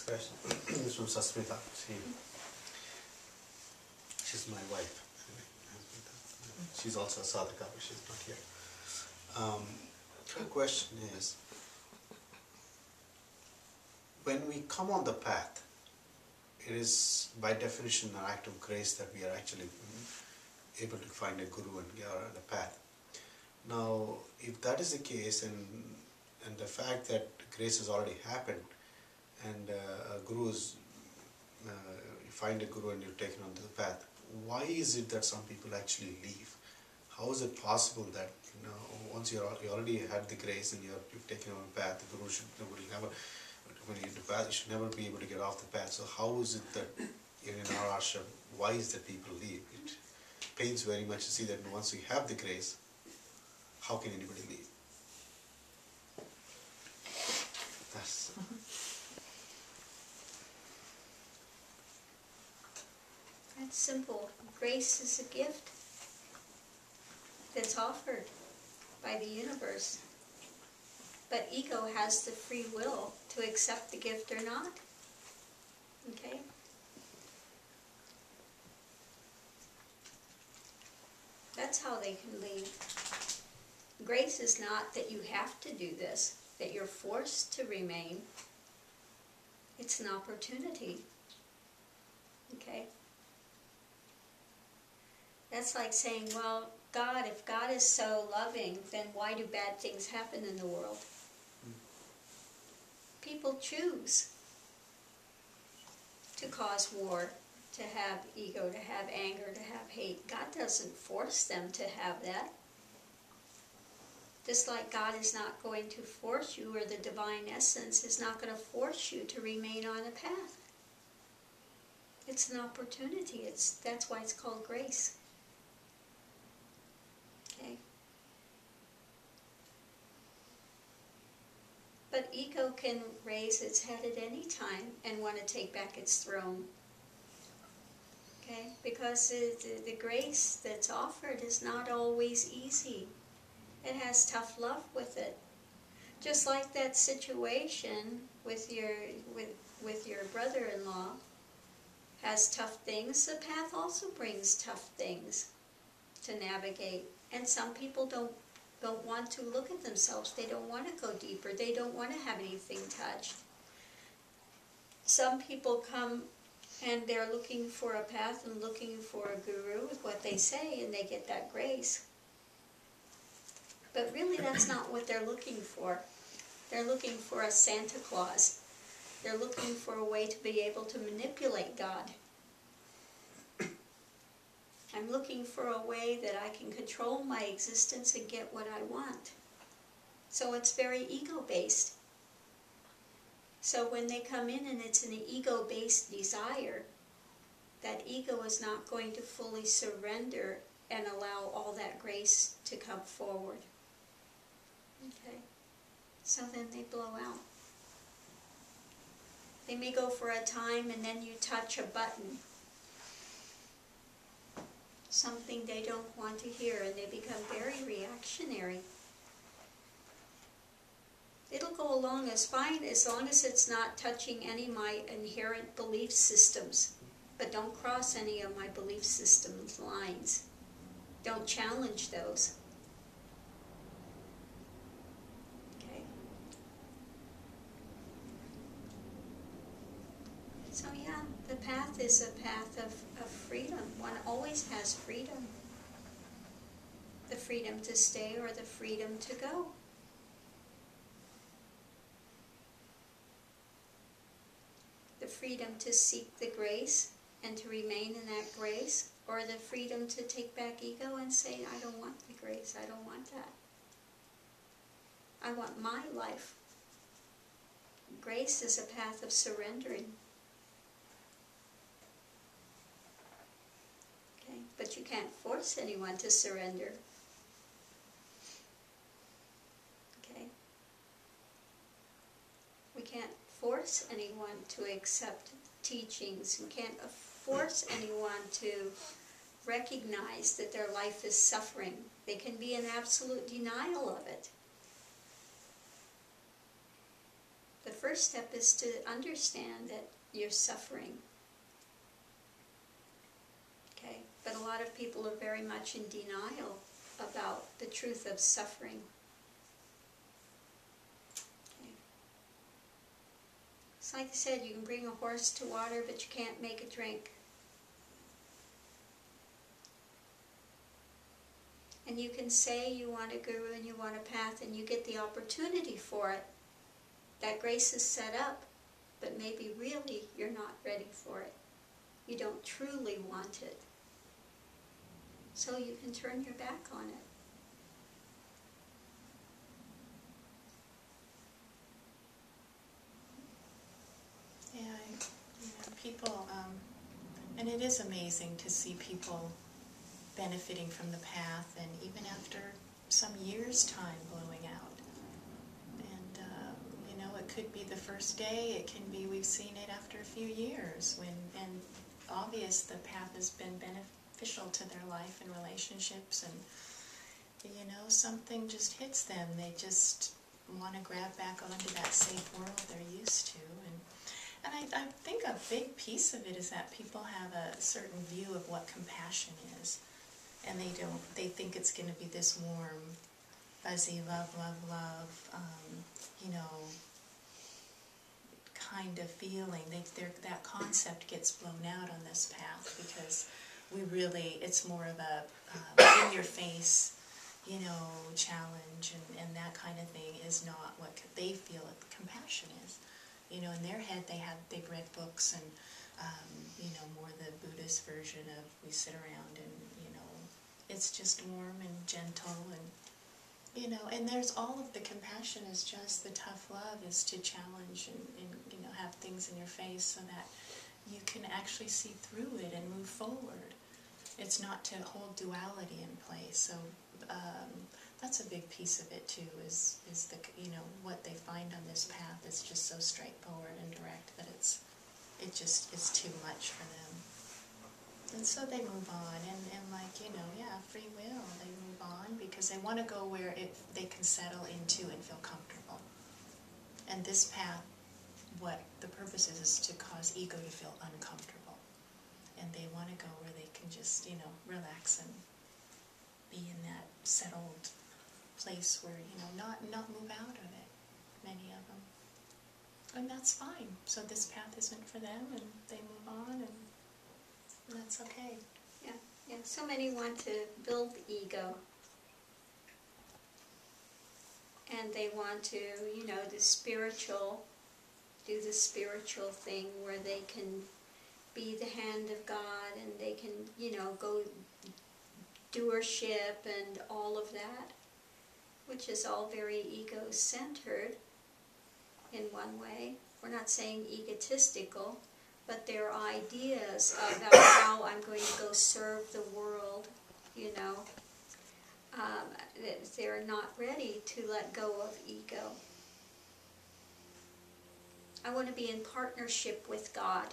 Next question is from Sasmita. She's my wife. She's also a sadhaka, but she's not here. Her question is, when we come on the path, it is by definition an act of grace that we are actually able to find a guru and get on the path. Now, if that is the case, and the fact that grace has already happened, and a guru is, you find a guru and you're taken onto the path, why is it that some people actually leave? How is it possible that, once you already had the grace and you've taken on the path, the guru will never, when you do path, you should never be able to get off the path. So how is it that in our ashram, why is that people leave? It pains very much to see that once we have the grace, how can anybody leave? That's simple. Grace is a gift that's offered by the universe. But ego has the free will to accept the gift or not. Okay? That's how they can leave. Grace is not that you have to do this, that you're forced to remain. It's an opportunity. Okay? That's like saying, well, God, if God is so loving, then why do bad things happen in the world? People choose to cause war, to have ego, to have anger, to have hate. God doesn't force them to have that. Just like God is not going to force you, or the divine essence is not going to force you to remain on a path. It's an opportunity. That's why it's called grace. Okay? But ego can raise its head at any time and want to take back its throne. Okay? Because the grace that's offered is not always easy. It has tough love with it. Just like that situation with your brother-in-law has tough things, the path also brings tough things to navigate. And some people don't want to look at themselves. They don't want to go deeper. They don't want to have anything touched. Some people come and they're looking for a path and looking for a guru with what they say, and they get that grace. But really that's not what they're looking for. They're looking for a Santa Claus. They're looking for a way to be able to manipulate God. I'm looking for a way that I can control my existence and get what I want. So it's very ego-based. So when they come in and it's an ego-based desire, that ego is not going to fully surrender and allow all that grace to come forward. Okay? So then they blow out. They may go for a time and then you touch a button. Something they don't want to hear, and they become very reactionary. It'll go along as fine as long as it's not touching any of my inherent belief systems. But don't cross any of my belief systems lines. Don't challenge those. Okay? So yeah, the path is a path of freedom. One always has freedom. The freedom to stay or the freedom to go. The freedom to seek the grace and to remain in that grace, or the freedom to take back ego and say, I don't want the grace, I don't want that. I want my life. Grace is a path of surrendering. Okay? But you can't force anyone to surrender. Okay? We can't force anyone to accept teachings. We can't force anyone to recognize that their life is suffering. They can be in absolute denial of it. The first first step is to understand that you're suffering. Okay? But a lot of people are very much in denial about the truth of suffering. Okay? It's like I said, you can bring a horse to water, but you can't make it drink. And you can say you want a guru and you want a path and you get the opportunity for it. That grace is set up, but maybe really you're not ready for it. You don't truly want it. So you can turn your back on it. Yeah, people, and it is amazing to see people benefiting from the path, and even after some years' time blowing out. And, it could be the first day, it can be we've seen it after a few years, and obvious the path has been beneficial to their life and relationships, and, something just hits them. They just want to grab back onto that safe world they're used to. And I think a big piece of it is that people have a certain view of what compassion is. And they think it's going to be this warm, fuzzy, love, kind of feeling. That concept gets blown out on this path because it's more of a in-your-face, challenge and that kind of thing is not what they feel compassion is. In their head they've read books and, more the Buddhist version of we sit around and, it's just warm and gentle and, and there's all of the compassion is just the tough love is to challenge and have things in your face so that you can actually see through it and move forward. It's not to hold duality in place. So that's a big piece of it too, is the, what they find on this path is just so straightforward and direct that it just is too much for them. And so they move on, and free will. They move on because they want to go where they can settle into and feel comfortable. And this path, what the purpose is to cause ego to feel uncomfortable. And they want to go where they can just, relax and be in that settled place where, not move out of it, many of them. And that's fine. So this path isn't for them, and they move on, and that's okay. Yeah, so many want to build ego. And they want to, do the spiritual thing where they can be the hand of God and they can, go doership and all of that, which is all very ego-centered in one way. We're not saying egotistical, but their ideas about how I'm going to go serve the world, they're not ready to let go of ego. I want to be in partnership with God,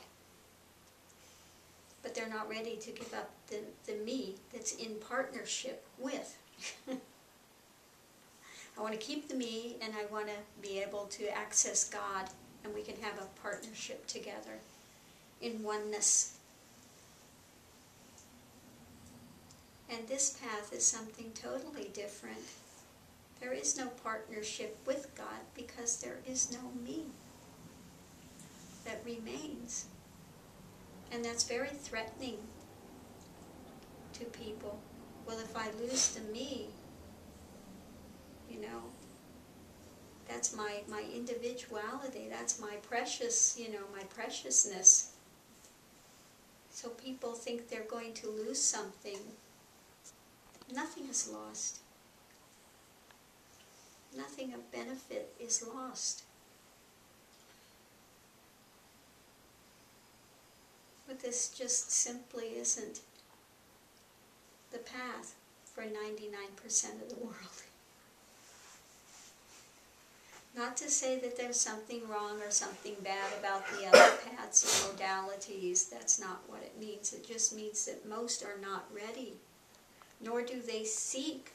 but they're not ready to give up the me that's in partnership with. I want to keep the me, and I want to be able to access God, and we can have a partnership together in oneness. And this path is something totally different. There is no partnership with God because there is no me that remains. And that's very threatening to people. Well, if I lose the me, that's my individuality, that's my precious, my preciousness. So people think they're going to lose something. Nothing is lost. Nothing of benefit is lost. But this just simply isn't the path for 99% of the world. Not to say that there's something wrong or something bad about the other paths and modalities. That's not what it means. It just means that most are not ready, nor do they seek